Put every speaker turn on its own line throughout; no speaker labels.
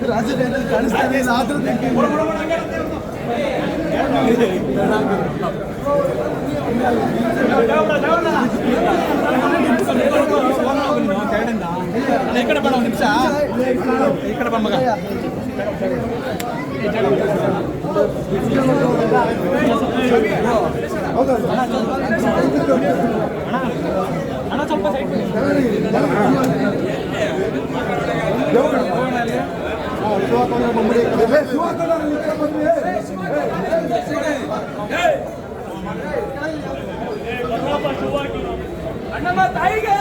ರಾಜಕೀಯ ಕಾಣಿಸ್ತಾನೆ ಇಲ್ಲ ಆದ್ರೂ ಈ ಕಡೆ ಬಡ ಒಂದು ನಿಮಿಷ ಈ ಕಡೆ ಬ ಮಗ ಅಣ್ಣ ಸ್ವಲ್ಪ
ಅಣ್ಣಮ್ಮ ತಾಯಿಗೆ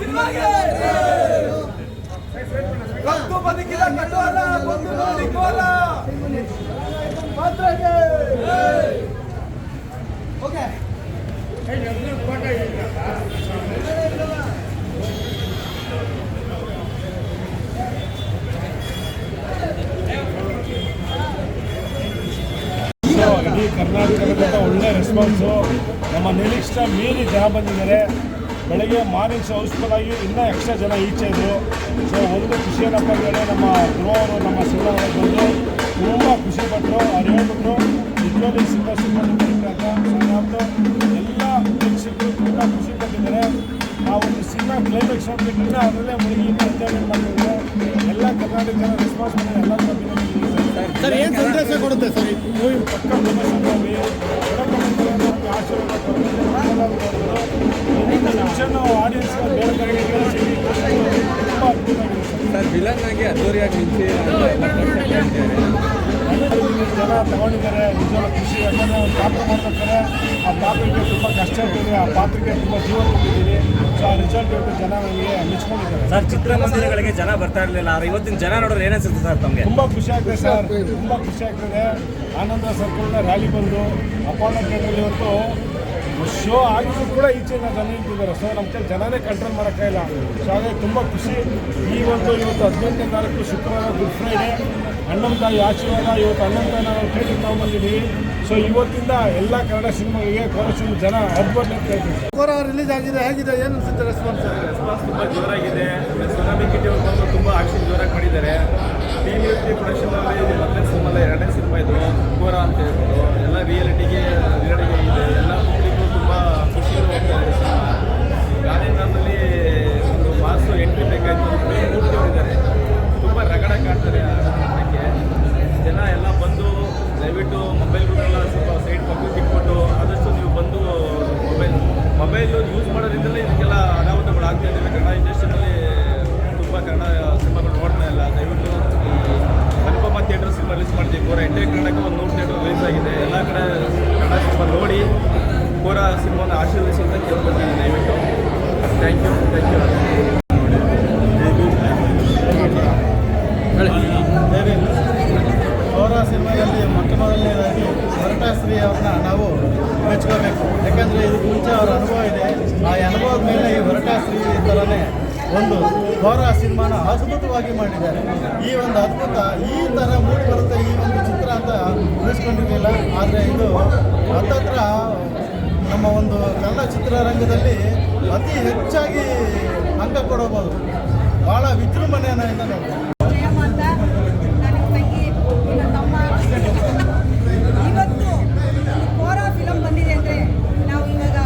ಸಿನಿಮಾಗೆ
ಇಡೀ ಕರ್ನಾಟಕದಿಂದ ಒಳ್ಳೆ ರೆಸ್ಪಾನ್ಸು. ನಮ್ಮ ನಿರೀಕ್ಷೆ ಮೀರಿ ಜನ ಬಂದಿದ್ದಾರೆ. ಬೆಳಗ್ಗೆ ಮಾರ್ನಿಂಗ್ ಶೋ ಹೌಸ್ಫುಲ್ ಆಗಿ ಇನ್ನೂ ಎಕ್ಸ್ಟ್ರಾ ಜನ ಈಚೆ ಇದ್ದರು. ಸೊ ಒಂದು ಖುಷಿ ಏನಪ್ಪ ಅಂದರೆ ನಮ್ಮ ಧ್ರುವರು ನಮ್ಮ ಸಿನಿಮಾ ಬಂದು ತುಂಬ ಖುಷಿಪಟ್ಟರು. ಅವ್ರು ಹೇಳ್ಬಿಟ್ರು ನಿಜವಾಗ್ಲೂ ಸಿನಿಮಾ ಅಂತ ಎಲ್ಲ ಪ್ರೇಕ್ಷಕರು ತುಂಬ ಖುಷಿ ಪಟ್ಟಿದ್ದಾರೆ. ಆ ಒಂದು ಸಿನಿಮಾ ಕ್ಲೈಮ್ಯಾಕ್ಸ್ ನೋಡ್ಬಿಟ್ಟಿದ್ರೆ ಅದರಲ್ಲೇ ಮುಳುಗಿ ಎಂಜಾಯ್ಮೆಂಟ್ ಮಾಡಿದ್ರು. ಎಲ್ಲ ಕರ್ನಾಟಕ ಜನ ರೆಸ್ಪಾನ್ಸ್ ಮಾಡಿ ಎಲ್ಲ
ಸರ್ ಏನು ಸಂದೇಶ ಕೊಡುತ್ತೆ ಸರ್ ಈ ಮೂವಿ?
ಪಕ್ಕ ಸಂಭಾವಿ ಆಶೀರ್ವಾದ ಆಡಿಯನ್ಸ್ ಬೇರೆ ಕಡೆಗೆ ತುಂಬ ಅದ್ಭುತವಾಗಿದೆ
ಸರ್. ವಿಲನ್ ಆಗಿ ಅದ್ದೂರಿಯಾಗಿ ನಿಂತು
ಜನ ತಗೊಂಡಿದ್ದಾರೆ. ನಿಜವಾದ ಖುಷಿ. ಯಾಕಂದರೆ ಒಂದು ಪಾತ್ರ ಮಾಡ್ಬೇಕಾದ್ರೆ ಆ ಪಾತ್ರಕ್ಕೆ ತುಂಬ ಕಷ್ಟ ಇರ್ತದೆ. ಆ ಪಾತ್ರಕ್ಕೆ ತುಂಬ ಜೀವ ಕೊಟ್ಟಿದ್ದೀವಿ. ಸೊ ಆ ರಿಸಲ್ಟ್ ಇವತ್ತು ಜನ ನಮಗೆ ಮೆಚ್ಕೊಂಡಿದ್ದಾರೆ
ಸರ್. ಚಿತ್ರಮಂದಿರಗಳಿಗೆ ಜನ ಬರ್ತಾ ಇರಲಿಲ್ಲ, ಇವತ್ತಿನ ಜನ ನೋಡಿದ್ರೆ ಏನಿಸುತ್ತೆ ಸರ್ ತಮಗೆ?
ತುಂಬ ಖುಷಿ ಆಗ್ತದೆ ಸರ್, ತುಂಬ ಖುಷಿ ಆಗ್ತದೆ. ಆನಂದ ಸರ್ಕಲ್ನ ರ್ಯಾಲಿ ಬಂದು ಅಪೋಲೋ ಥಿಯೇಟ್ರಲ್ಲಿ ಇವತ್ತು ಶೋ ಆಗಿದ್ರು ಕೂಡ ಈಚೆಯಿಂದ ಜನ ನಿಂತಿದ್ದಾರೆ. ಸೊ ನಮ್ಮ ಕೈ ಜನನೇ ಕಂಟ್ರೋಲ್ ಮಾಡೋಕ್ಕಾಗಿಲ್ಲ. ಸೊ ಹಾಗಾಗಿ ತುಂಬ ಖುಷಿ. ಇವತ್ತು 15ನೇ ತಾರೀಕು ಶುಕ್ರವಾರ ಗುಡ್ ಫ್ರೈಡೇ. ಅಣ್ಣನ ತಾಯಿ ಆಶೀರ್ವಾದ. ಇವತ್ತು ಅಣ್ಣನ ತಾಯಿ ನಾವು ಥಿಯೇಟ್ರಿಗೆ ತಗೊಂಡ್ಬಂದಿದ್ದೀವಿ. ಸೊ ಇವತ್ತಿಂದ ಎಲ್ಲ ಕನ್ನಡ ಸಿನಿಮಾಗಳಿಗೆ ಕೋರಸಿನ ಜನ ಹಬ್ಬಟ್ಟು ಅಂತ ಹೇಳ್ತೀವಿ.
ಕೋರ ರಿಲೀಸ್ ಆಗಿದೆ, ಹೇಗಿದೆ, ಏನು ಅನಿಸುತ್ತೆ ರೆಸ್ಪಾನ್ಸ್?
ರೆಸ್ಪಾನ್ಸ್ ತುಂಬ ಜೋರಾಗಿದೆ. ಸುನಾಮಿ ಕಿಟಿ ಅವರು ಬಂದು ತುಂಬ ಆಕ್ಷನ್ ಜೋರಾಗಿ ಮಾಡಿದ್ದಾರೆ. ಟಿ ಪ್ರೊಡಕ್ಷನಲ್ಲಿ ಮೊದಲನೇ ಸಿನಿಮಾ, ಎರಡನೇ ಸಿನಿಮಾ ಇದು ಕೋರ ಅಂತ ಹೇಳ್ಬೋದು. ಎಲ್ಲ ರಿಯಾಲಿಟಿಗೆ ಇದೆ. ಎಲ್ಲ ಮಕ್ಕಳಿಗೂ ತುಂಬ ಖುಷಿಗಳು ಹೋಗ್ತಾ ಇದೆ ಸಿನಿಮಾ. ಗಾಂಧಿನಗರದಲ್ಲಿ ಒಂದು ಮಾಸು ಎಂಟ್ರಿ ಬೇಕಾಯಿತು. ಮೂರ್ತಿ ಹೊಡಿದ್ದಾರೆ. ತುಂಬ ರಗಡ ಕಾಣ್ತಾರೆ ಅದಕ್ಕೆ. ಜನ ಎಲ್ಲ ಬಂದು ದಯವಿಟ್ಟು ಮೊಬೈಲ್ಗಳನ್ನೆಲ್ಲ ಸ್ವಲ್ಪ ಸೈಡ್ ಪಕ್ಕಕ್ಕೆ ಇಟ್ಬಿಟ್ಟು ಆದಷ್ಟು ನೀವು ಬಂದು ಮೊಬೈಲು ಯೂಸ್ ಮಾಡೋದ್ರಿಂದಲೇ ಇದಕ್ಕೆಲ್ಲ ಅನಾಹುತಗಳು ಆಗ್ತಾ ಇದ್ದಾವೆ. ಕನ್ನಡ ಇಂಡಸ್ಟ್ರಿನಲ್ಲಿ ತುಂಬ ಕನ್ನಡ ಸಿನಿಮಾಗಳು ನೋಡ್ತಾ ಇಲ್ಲ. ದಯವಿಟ್ಟು ಅನುಪಮ ಥಿಯೇಟರ್ ಸಿನಿಮಾ ರಿಲೀಸ್ ಮಾಡ್ತೀವಿ. ಕೋರ ಎಂಟೇ ಕನ್ನಡಕ್ಕೆ ಒಂದು 100 ಥಿಯೇಟರ್ ರಿಲೀಸ್ ಆಗಿದೆ. ಎಲ್ಲ ಕಡೆ ಕನ್ನಡ ಸಿನಿಮಾ ನೋಡಿ ಕೋರ ಸಿನಿಮಾನ ಆಶೀರ್ವದಿಸಿ ಅಂತ ಕೇಳ್ಕೊಳ್ತೀನಿ ದಯವಿಟ್ಟು. Thank you.
ಕೋರ ಸಿನಿಮಾದಲ್ಲಿ ಮೊಟ್ಟ ಮೊದಲನೇದಾಗಿ ಹೊರಟಾಶ್ರೀ ಅವ್ರನ್ನ ನಾವು ಮೆಚ್ಕೋಬೇಕು. ಯಾಕಂದರೆ ಇದಕ್ಕೆ ಮುಂಚೆ ಅವರ ಅನುಭವ ಇದೆ. ಆ ಅನುಭವದ ಮೇಲೆ ಈ ಹೊರಟಾಶ್ರೀ ಒಂದು ಘೋರ ಸಿನಿಮಾನ ಅದ್ಭುತವಾಗಿ ಮಾಡಿದ್ದಾರೆ. ಈ ಒಂದು ಅದ್ಭುತ ಈ ಥರ ಮೂಡಿ ಬರುತ್ತೆ ಈ ಒಂದು ಚಿತ್ರ ಅಂತ ಊಹಿಸ್ಕೊಂಡಿರಲಿಲ್ಲ. ಆದರೆ ಇದು ಹತ್ತತ್ರ ನಮ್ಮ ಒಂದು ಕನ್ನಡ ಚಿತ್ರರಂಗದಲ್ಲಿ ಅತಿ ಹೆಚ್ಚಾಗಿ ಅಂಕ ಕೊಡಬಹುದು. ಭಾಳ ವಿಜೃಂಭಣೆಯಿಂದ ನೋಡಿ.
ಜಯಮಾತ, ನನ್ನ ತಂಗಿ, ನನ್ನ ತಮ್ಮ. ಇವತ್ತು ಘೋರ ಫಿಲಮ್ ಬಂದಿದೆ ಅಂದರೆ ನಾವು ಇವಾಗ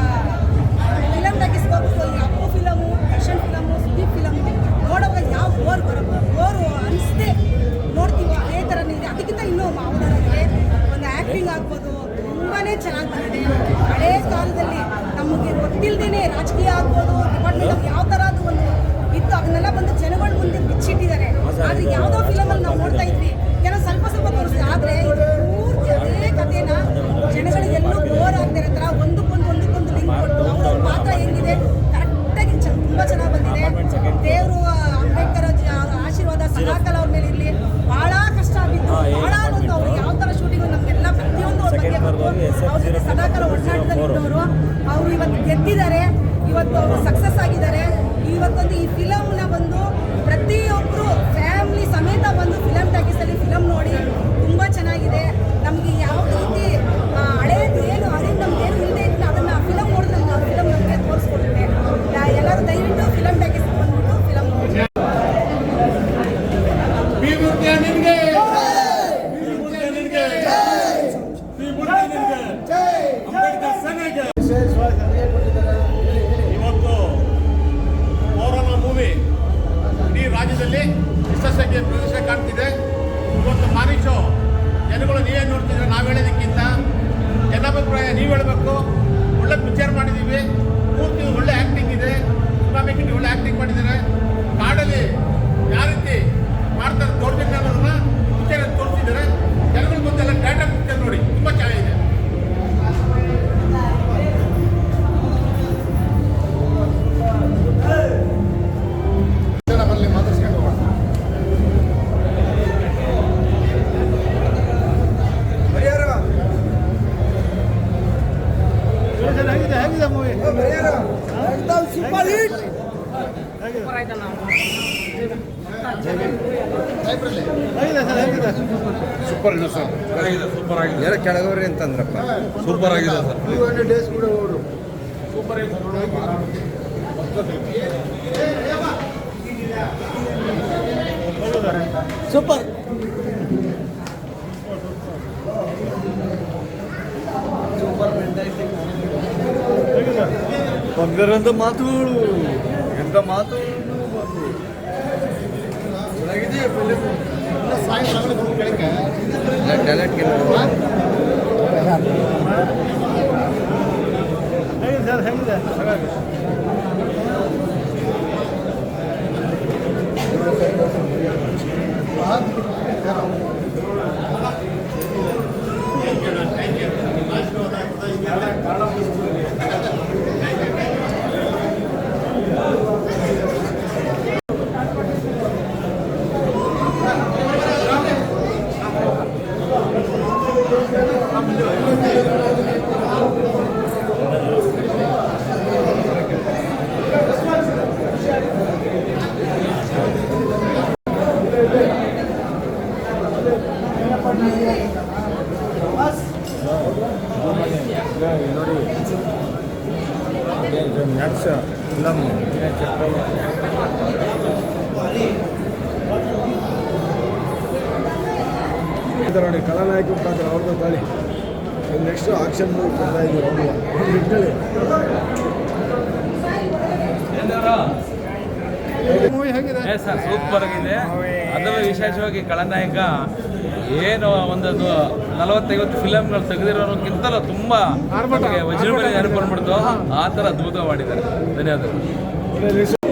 ಫಿಲಮ್ ತೆಗಿಸ್ಕೋಬೇಕು. ಈ Appu film, Darshan film, Sudeep film ನೋಡುವಾಗ ಯಾವ ಬೋರು ಅನಿಸದೆ ನೋಡ್ತೀವೋ ಅದೇ ಥರನೇ ಇದೆ. ಅದಕ್ಕಿಂತ ಇನ್ನೂ ಮಾವನವರಿಗೆ ಒಂದು ಆ್ಯಕ್ಟಿಂಗ್ ಆಗ್ಬೋದು, ತುಂಬಾ ಚೆನ್ನಾಗಿ ಬಂದಿದೆ. ಹಳೇ ಕಾಲದಲ್ಲಿ ನಮಗೆ ಗೊತ್ತಿಲ್ಲದೇ ರಾಜಕೀಯ ಆಗ್ಬೋದು, ಡಿಪಾರ್ಟ್ಮೆಂಟ್ ಯಾವ ಥರದ್ದು ಒಂದು ಇತ್ತು ಅದನ್ನೆಲ್ಲ ಬಂದು ಜನಗಳ ಮುಂದೆ ಬಿಚ್ಚಿಟ್ಟಿದ್ದಾರೆ. ಆದರೆ ಯಾವುದೋ ಫಿಲಮಲ್ಲಿ ನಾವು ನೋಡ್ತಾ ಇದ್ವಿ, ಕೆಲವು ಸ್ವಲ್ಪ ತೋರಿಸ್ತೀವಿ. ಆದರೆ ಇದು ಪೂರ್ತಿ ಅದೇ ಕಥೆನ ಜನಗಳಿಗೆ ಎಲ್ಲೂ ಬೋರ್ ಆಗ್ತಿರೋ ಥರ ಒಂದಕ್ಕೊಂದು ಲಿಂಕ್ ಕೊಟ್ಟು ಅವ್ರ ಪಾತ್ರ ಹೆಂಗಿದೆ ಕರೆಕ್ಟಾಗಿ ತುಂಬ ಚೆನ್ನಾಗಿ ಬಂದಿದೆ. ದೇವರು ಅಂಬೇಡ್ಕರ್ ಅವರ ಆಶೀರ್ವಾದ ಸದಾಕಾಲ ಅವ್ರ ಮೇಲೆ ಇರಲಿ. ಭಾಳ ಕಷ್ಟ ಆಗಿತ್ತು, ಭಾಳ ಅನ್ನೋದು ಅವ್ರು ಯಾವ ಥರ ಶೂಟಿಂಗು ನಮಗೆಲ್ಲ ಪ್ರತಿಯೊಂದು ಅವ್ರ ಬಗ್ಗೆ ಗೊತ್ತು. ಅವ್ರ ಜೊತೆ ಸದಾಕಾಲ ಒಡನಾಟದಲ್ಲಿದ್ದವರು ಅವರು ಇವತ್ತು ಗೆದ್ದಿದ್ದಾರೆ, ಇವತ್ತು ಅವರು ಸಕ್ಸಸ್ ಆಗಿದ್ದಾರೆ. ಇವತ್ತೊಂದು ಈ ಫಿಲಮ್ನ ಬಂದು ಪ್ರತಿಯೊಬ್ಬರು ಫ್ಯಾಮಿಲಿ ಸಮೇತ ಬಂದು ಫಿಲಮ್ ಟಾಕೀಸಲ್ಲಿ ಫಿಲಮ್ ನೋಡಿ ತುಂಬ ಚೆನ್ನಾಗಿದೆ. ನಮಗೆ ಯಾವುದೇ ರೀತಿ ಹಳೇದು ಏನು ಅರಿವು ನಮ್ಗೇನು ಇಲ್ಲದೆ ಇತ್ತು ಅದನ್ನು ಫಿಲಮ್ ನೋಡಿದ್ರೆ ನಮ್ಗೆ ಆ ಫಿಲಮ್ ನಮಗೆ ತೋರಿಸ್ಕೊಡುತ್ತೆ. ಎಲ್ಲರೂ ದಯವಿಟ್ಟು ಫಿಲಮ್ ಟಾಕೀಸ್ ಬಂದ್ಬಿಟ್ಟು ಫಿಲಮ್ ನೋಡಿ.
ಇವತ್ತು ಕೊರೋನಾ ಮೂವಿ ಇಡೀ ರಾಜ್ಯದಲ್ಲಿ ಯಶಸ್ವಿಗೆ ಪ್ರದರ್ಶನ ಕಾಣ್ತಿದೆ. ಇವತ್ತು ಮಾನಿಷೋ ಜನಗಳು ನೀವೇ ನೋಡ್ತಿದ್ರೆ ನಾವು ಹೇಳೋದಕ್ಕಿಂತ ಜನಾಭಿಪ್ರಾಯ ನೀವು ಹೇಳಬೇಕು. ಒಳ್ಳೆ ಪಿಕ್ಚರ್ ಮಾಡಿದ್ದೀವಿ, ಪೂರ್ತಿ ಒಳ್ಳೆ ಆ್ಯಕ್ಟಿಂಗ್ ಇದೆ. ಸುನಾಮಿಕಿಟ್ಟು ಒಳ್ಳೆ ಆ್ಯಕ್ಟಿಂಗ್ ಮಾಡಿದ್ದಾರೆ. ಕಾಡಲ್ಲಿ ಯಾವ ರೀತಿ ಮಾಡ್ತಾರೆ ತೋರ್ಸಿದ್ರೆ ಅನ್ನೋದನ್ನ ಪಿಕ್ಚರ್ ತೋರಿಸಿದ್ದಾರೆ. ಜನಗಳ ಮುಂದೆಲ್ಲ ಡಾಟಾ ಪಿಕ್ಚರ್ ನೋಡಿ ತುಂಬ ಚೆನ್ನಾಗಿದೆ.
ಹೇಗಿದೆ ಮೂವಿ?
Super hit.
ಸೂಪರ್ ಇದೆ ಸರ್. ಸೂಪರ್ ಆಗಿದೆ. ಯಾರ ಕೆಳಗವ್ರಿ ಅಂತಂದ್ರಪ್ಪ. ಸೂಪರ್ ಆಗಿದೆ ಸರ್. 200 ಡೇಸ್ ಕೂಡ ಓಡು. ಸೂಪರ್ ಆಗಿದೆ
ಸೂಪರ್.
ಬಂದರಂತ ಮಾತುಗಳು ಎಂತ ಮಾತು ಚೆನ್ನಾಗಿದೆ. ಟ್ಯಾಲೆಂಟ್
ಹೇಗಿದೆ ಸರ್? ಹೇಗಿದೆ?
ನೋಡಿ ಕಲಾನಾಯಕ ಪಾತ್ರ ಅವ್ರದ್ದು ತಾಳಿ. ನೆಕ್ಸ್ಟ್ ಆಕ್ಷನ್ ಮೂವಿ ಕೊಡ್ತಾ ಇದ್ದೀವಿ ಅವ್ರಿಗೆ.
ಮೂವಿ ಹೇಗಿದೆ
ಸರ್? ಸೂಪರ್ ಆಗಿದೆ. ಅದರಲ್ಲೂ ವಿಶೇಷವಾಗಿ ಖಳನಾಯಕ ಏನು ಒಂದು 40-50 ಫಿಲಮ್ಗಳು ತೆಗೆದಿರೋಕ್ಕಿಂತಲೂ ತುಂಬ ವಿಜೃಂಭಣೆ ಅನುಭವ ಮಾಡ್ತು. ಆ ಥರ ಅದ್ಭುತ ಮಾಡಿದ್ದಾರೆ. ಧನ್ಯವಾದಗಳು.